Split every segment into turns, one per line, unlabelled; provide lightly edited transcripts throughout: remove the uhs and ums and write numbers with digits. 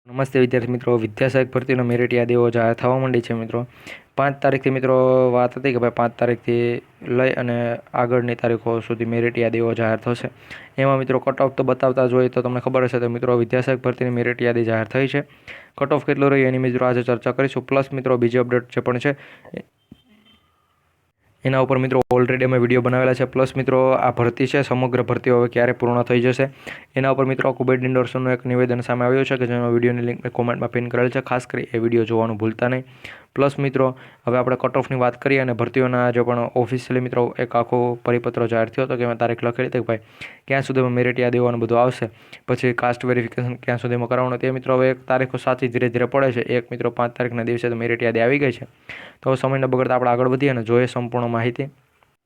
નમસ્તે વિદ્યાર્થી મિત્રો, વિદ્યાસહાયક ભરતીનો મેરિટ યાદીઓ જાહેર થવા માંડી છે મિત્રો. 5 તારીખથી મિત્રો વાત હતી કે ભાઈ 5 તારીખથી લઈ અને આગળની તારીખો સુધી મેરિટ યાદીઓ જાહેર થશે. એમાં મિત્રો કટ ઓફ તો બતાવતા જ હોય તો તમને ખબર હશે તો મિત્રો વિદ્યાસહાયક ભરતીની મેરિટ યાદી જાહેર થઈ છે. કટ ઓફ કેટલું રહ્યું એની મિત્રો આજે ચર્ચા કરીશું. પ્લસ મિત્રો બીજી અપડેટ જે પણ છે એના ઉપર મિત્રો ઓલરેડી અમે વિડીયો બનાવેલા છે. પ્લસ મિત્રો આ ભરતી છે સમગ્ર ભરતી હવે ક્યારે પૂર્ણ થઈ જશે એના ઉપર મિત્રો કુબેર ઇન્ડોર્સનું એક નિવેદન સામે આવ્યું છે કે જેનો વિડીયોની લિંક મેં કોમેન્ટમાં પિન કરેલ છે. ખાસ કરી એ વિડીયો જોવાનું ભૂલતા નહીં. પ્લસ મિત્રો હવે આપણે કટ ઓફની વાત કરીએ અને ભરતીઓના જે પણ ઓફિશિયલી મિત્રો એક આખો પરિપત્ર જાહેર થયો હતો કે એમાં તારીખ લખેલી હતી કે ભાઈ ક્યાં સુધીમાં મેરિટ યાદી હોવાનું બધું આવશે, પછી કાસ્ટ વેરિફિકેશન ક્યાં સુધીમાં કરાવવાનું તે મિત્રો હવે એક તારીખો સાચી ધીરે ધીરે પડે છે. એક મિત્રો 5 તારીખના દિવસે તો મેરિટ યાદી આવી ગઈ છે. તો સમયને બગડતા આપણે આગળ વધીએ અને જોઈએ સંપૂર્ણ માહિતી.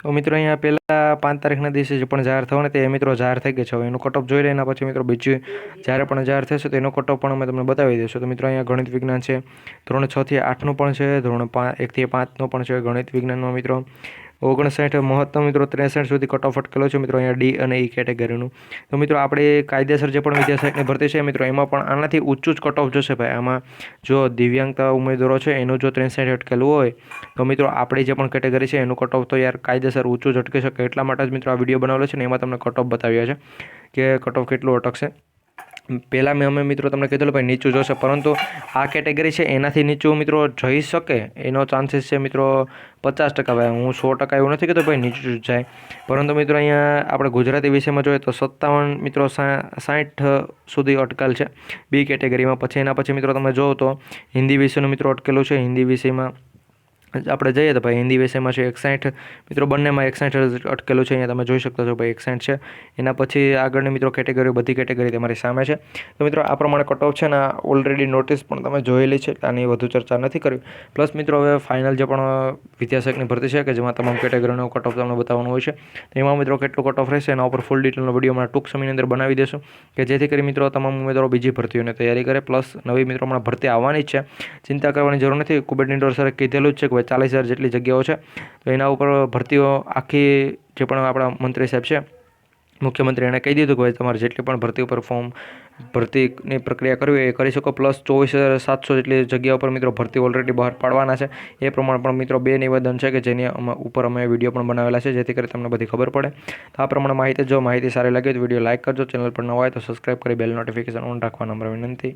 તો મિત્રો અહીંયા પહેલાં 5 તારીખના દિવસે જે પણ જાહેર થવાને તે મિત્રો જાહેર થઈ ગઈ છે. હવે એનું કટ ઓફ જોઈ લે એના પછી મિત્રો બીજું જ્યારે પણ જાહેર થશે તો એનો કટ ઓફ પણ અમે તમને બતાવી દઈશું. તો મિત્રો અહીંયા ગણિત વિજ્ઞાન છે, ધોરણ 6 થી 8નું પણ છે, ધોરણ 1 થી 5નું પણ છે. ગણિત વિજ્ઞાનમાં મિત્રો 59 મહત્તમ મિત્રો 63 સુધી કટ ઓફ અટકેલો છે મિત્રો અહીંયા ડી અને ઈ કેટેગરીનું. તો મિત્રો આપણે કાયદેસર જે પણ વિદ્યાસહાયકની ભરતી છે મિત્રો એમાં પણ આનાથી ઊંચું જ કટ ઓફ જશે ભાઈ. આમાં જો દિવ્યાંગતા ઉમેદવારો છે એનું જો 63 અટકેલું હોય તો મિત્રો આપણી જે પણ કેટેગરી છે એનું કટ ઓફ તો યાર કાયદેસર ઊંચું જ અટકી શકે. એટલા માટે જ મિત્રો આ વિડીયો બનાવેલો છે ને એમાં તમને કટ ઓફ બતાવ્યા છે કે કટ ઓફ કેટલું અટકશે. પહેલાં અમે મિત્રો તમને કીધેલું ભાઈ નીચું જોશે, પરંતુ આ કેટેગરી છે એનાથી નીચું મિત્રો જઈ શકે એનો ચાન્સીસ છે મિત્રો 50%. ભાઈ હું 100% એવું નથી કહેતો ભાઈ નીચું જાય, પરંતુ મિત્રો અહીંયા આપણે ગુજરાતી વિષયમાં જોઈએ તો 57 મિત્રો 60 સુધી અટકાલ છે બી કેટેગરીમાં. પછી એના પછી મિત્રો તમે જોવો તો હિન્દી વિષયનું મિત્રો અટકેલું છે. હિન્દી વિષયમાં આપણે જઈએ તો ભાઈ હિન્દી વિષયમાં છે 61 મિત્રો, બંનેમાં 61 અટકેલું છે. અહીંયા તમે જોઈ શકતા છો ભાઈ 61 છે. એના પછી આગળની મિત્રો કેટેગરી બધી કેટેગરી તમારી સામે છે. તો મિત્રો આ પ્રમાણે કટ ઓફ છે ને ઓલરેડી નોટિસ પણ તમે જોયેલી છે, આની વધુ ચર્ચા નથી કરવી. પ્લસ મિત્રો હવે ફાઇનલ જે પણ વિદ્યાસહાયકની ભરતી છે કે જેમાં તમામ કેટેગરીનો કટ ઓફ તમને બતાવવાનું હોય છે તો એમાં મિત્રો કેટલું કટ ઓફ રહેશે એના ઉપર ફૂલ ડિટેલનો વિડીયો હમણાં ટૂંક સમયની અંદર બનાવી દેશું કે જેથી કરી મિત્રો તમામ ઉમેદવારો બીજી ભરતીઓની તૈયારી કરે. પ્લસ નવી મિત્રો હમણાં ભરતી આવવાની જ છે, ચિંતા કરવાની જરૂર નથી. કુબેર ઇન્ડોર સરે કીધેલું જ છે કે 40,000 જેટલી જગ્યાઓ છે તો એના ઉપર ભરતીઓ આખી જે પણ આપણા મંત્રી સાહેબ છે મુખ્યમંત્રી એણે કહી દીધું કે ભાઈ તમારે જેટલી પણ ભરતી ઉપર ભરતીની પ્રક્રિયા કરવી એ કરી શકો. પ્લસ 24,700 જેટલી જગ્યા ઉપર મિત્રો ભરતી ઓલરેડી બહાર પાડવાના છે. એ પ્રમાણે પણ મિત્રો 2 નિવેદન છે કે જેની ઉપર અમે વિડીયો પણ બનાવેલા છે જેથી કરી તમને બધી ખબર પડે. તો આ પ્રમાણે માહિતી જો માહિતી સારી લાગે તો વિડીયો લાઇક કરજો, ચેનલ પર નવા હોય તો સબસ્ક્રાઈબ કરી બેલ નોટિફિકેશન ઓન રાખવા નમ્ર વિનંતી.